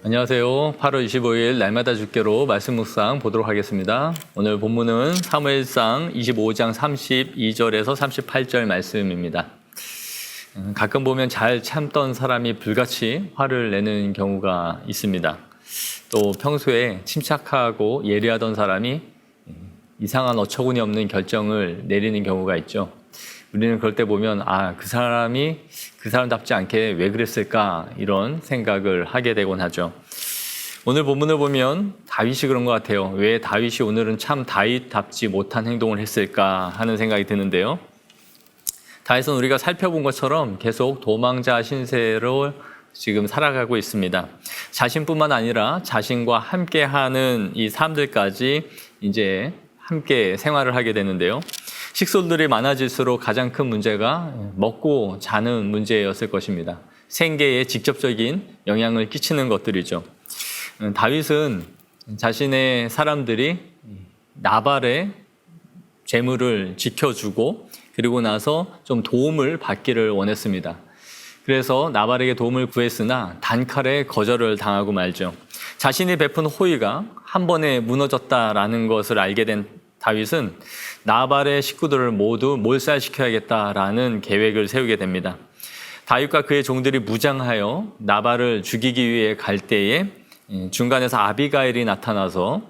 안녕하세요. 8월 25일 날마다 주께로 말씀 묵상 보도록 하겠습니다. 오늘 본문은 사무엘상 25장 32절에서 38절 말씀입니다. 가끔 보면 잘 참던 사람이 불같이 화를 내는 경우가 있습니다. 또 평소에 침착하고 예리하던 사람이 이상한 어처구니 없는 결정을 내리는 경우가 있죠. 우리는 그럴 때 보면 그 사람이 그 사람답지 않게 왜 그랬을까 이런 생각을 하게 되곤 하죠. 오늘 본문을 보면 다윗이 그런 것 같아요. 왜 다윗이 오늘은 참 다윗답지 못한 행동을 했을까 하는 생각이 드는데요. 다윗은 우리가 살펴본 것처럼 계속 도망자 신세로 지금 살아가고 있습니다. 자신뿐만 아니라 자신과 함께하는 이 사람들까지 이제 함께 생활을 하게 되는데요. 식솔들이 많아질수록 가장 큰 문제가 먹고 자는 문제였을 것입니다. 생계에 직접적인 영향을 끼치는 것들이죠. 다윗은 자신의 사람들이 나발의 재물을 지켜주고 그리고 나서 좀 도움을 받기를 원했습니다. 그래서 나발에게 도움을 구했으나 단칼에 거절을 당하고 말죠. 자신이 베푼 호의가 한 번에 무너졌다라는 것을 알게 된 다윗은 나발의 식구들을 모두 몰살시켜야겠다라는 계획을 세우게 됩니다. 다윗과 그의 종들이 무장하여 나발을 죽이기 위해 갈 때에 중간에서 아비가일이 나타나서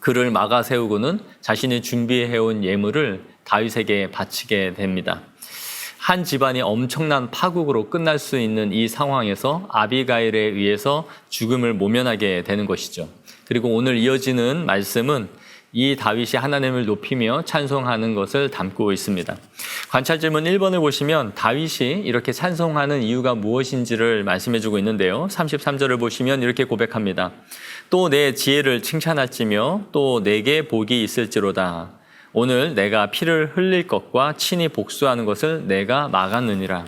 그를 막아 세우고는 자신이 준비해온 예물을 다윗에게 바치게 됩니다. 한 집안이 엄청난 파국으로 끝날 수 있는 이 상황에서 아비가일에 의해서 죽음을 모면하게 되는 것이죠. 그리고 오늘 이어지는 말씀은 이 다윗이 하나님을 높이며 찬송하는 것을 담고 있습니다. 관찰 질문 1번을 보시면 다윗이 이렇게 찬송하는 이유가 무엇인지를 말씀해주고 있는데요. 33절을 보시면 이렇게 고백합니다. 또 내 지혜를 칭찬할지며 또 내게 복이 있을지로다. 오늘 내가 피를 흘릴 것과 친히 복수하는 것을 내가 막았느니라.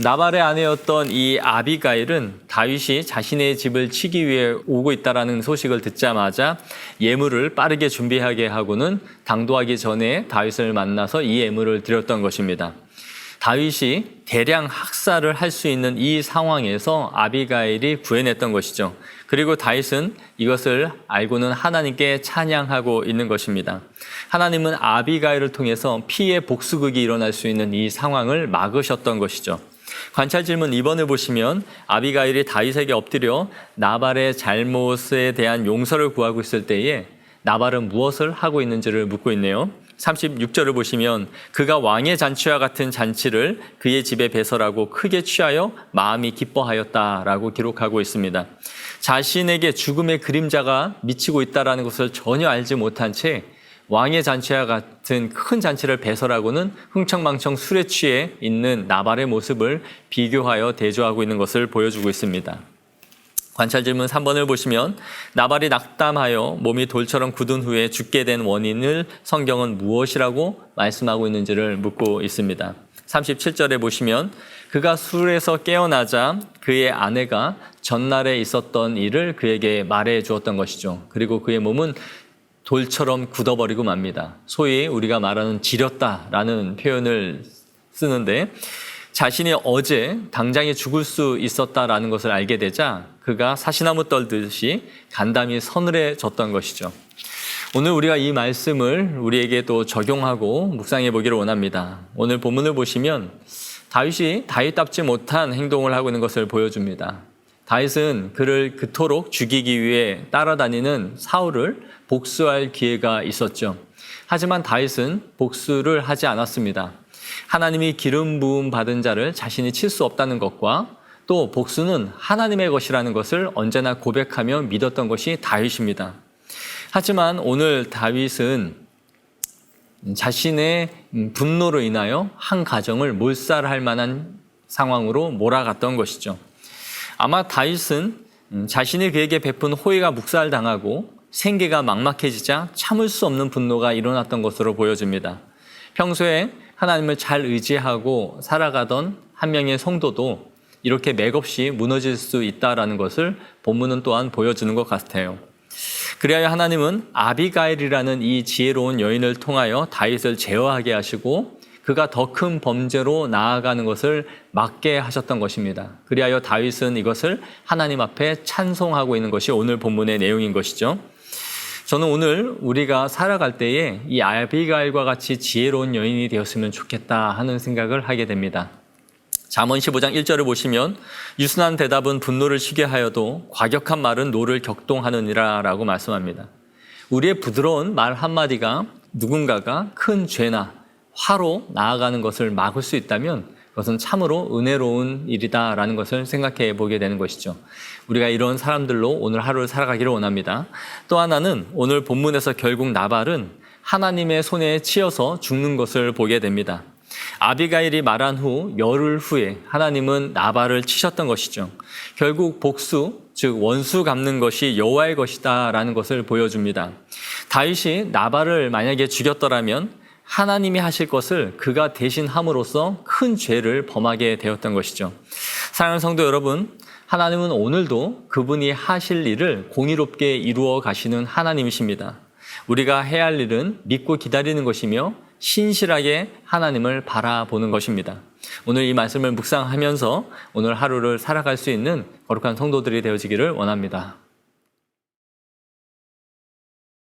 나발의 아내였던 이 아비가일은 다윗이 자신의 집을 치기 위해 오고 있다는 소식을 듣자마자 예물을 빠르게 준비하게 하고는 당도하기 전에 다윗을 만나서 이 예물을 드렸던 것입니다. 다윗이 대량 학살을 할 수 있는 이 상황에서 아비가일이 구해냈던 것이죠. 그리고 다윗은 이것을 알고는 하나님께 찬양하고 있는 것입니다. 하나님은 아비가일을 통해서 피의 복수극이 일어날 수 있는 이 상황을 막으셨던 것이죠. 관찰 질문 2번을 보시면 아비가일이 다윗에게 엎드려 나발의 잘못에 대한 용서를 구하고 있을 때에 나발은 무엇을 하고 있는지를 묻고 있네요. 36절을 보시면 그가 왕의 잔치와 같은 잔치를 그의 집에 배설하고 크게 취하여 마음이 기뻐하였다라고 기록하고 있습니다. 자신에게 죽음의 그림자가 미치고 있다는 것을 전혀 알지 못한 채 왕의 잔치와 같은 큰 잔치를 배설하고는 흥청망청 술에 취해 있는 나발의 모습을 비교하여 대조하고 있는 것을 보여주고 있습니다. 관찰 질문 3번을 보시면 나발이 낙담하여 몸이 돌처럼 굳은 후에 죽게 된 원인을 성경은 무엇이라고 말씀하고 있는지를 묻고 있습니다. 37절에 보시면 그가 술에서 깨어나자 그의 아내가 전날에 있었던 일을 그에게 말해 주었던 것이죠. 그리고 그의 몸은 돌처럼 굳어버리고 맙니다. 소위 우리가 말하는 지렸다라는 표현을 쓰는데 자신이 어제 당장에 죽을 수 있었다라는 것을 알게 되자 그가 사시나무 떨듯이 간담이 서늘해졌던 것이죠. 오늘 우리가 이 말씀을 우리에게 또 적용하고 묵상해 보기를 원합니다. 오늘 본문을 보시면 다윗이 다윗답지 못한 행동을 하고 있는 것을 보여줍니다. 다윗은 그를 그토록 죽이기 위해 따라다니는 사울을 복수할 기회가 있었죠. 하지만 다윗은 복수를 하지 않았습니다. 하나님이 기름 부음 받은 자를 자신이 칠 수 없다는 것과 또 복수는 하나님의 것이라는 것을 언제나 고백하며 믿었던 것이 다윗입니다. 하지만 오늘 다윗은 자신의 분노로 인하여 한 가정을 몰살할 만한 상황으로 몰아갔던 것이죠. 아마 다윗은 자신이 그에게 베푼 호의가 묵살당하고 생계가 막막해지자 참을 수 없는 분노가 일어났던 것으로 보여집니다. 평소에 하나님을 잘 의지하고 살아가던 한 명의 성도도 이렇게 맥없이 무너질 수 있다는 것을 본문은 또한 보여주는 것 같아요. 그리하여 하나님은 아비가일이라는 이 지혜로운 여인을 통하여 다윗을 제어하게 하시고 그가 더 큰 범죄로 나아가는 것을 막게 하셨던 것입니다. 그리하여 다윗은 이것을 하나님 앞에 찬송하고 있는 것이 오늘 본문의 내용인 것이죠. 저는 오늘 우리가 살아갈 때에 이 아비가일과 같이 지혜로운 여인이 되었으면 좋겠다 하는 생각을 하게 됩니다. 잠언 15장 1절을 보시면 유순한 대답은 분노를 쉬게 하여도 과격한 말은 노를 격동하느니라 라고 말씀합니다. 우리의 부드러운 말 한마디가 누군가가 큰 죄나 화로 나아가는 것을 막을 수 있다면 그것은 참으로 은혜로운 일이다라는 것을 생각해 보게 되는 것이죠. 우리가 이런 사람들로 오늘 하루를 살아가기를 원합니다. 또 하나는 오늘 본문에서 결국 나발은 하나님의 손에 치여서 죽는 것을 보게 됩니다. 아비가일이 말한 후 열흘 후에 하나님은 나발을 치셨던 것이죠. 결국 복수, 즉 원수 갚는 것이 여호와의 것이다라는 것을 보여줍니다. 다윗이 나발을 만약에 죽였더라면 하나님이 하실 것을 그가 대신 함으로써 큰 죄를 범하게 되었던 것이죠. 사랑하는 성도 여러분, 하나님은 오늘도 그분이 하실 일을 공의롭게 이루어 가시는 하나님이십니다. 우리가 해야 할 일은 믿고 기다리는 것이며 신실하게 하나님을 바라보는 것입니다. 오늘 이 말씀을 묵상하면서 오늘 하루를 살아갈 수 있는 거룩한 성도들이 되어지기를 원합니다.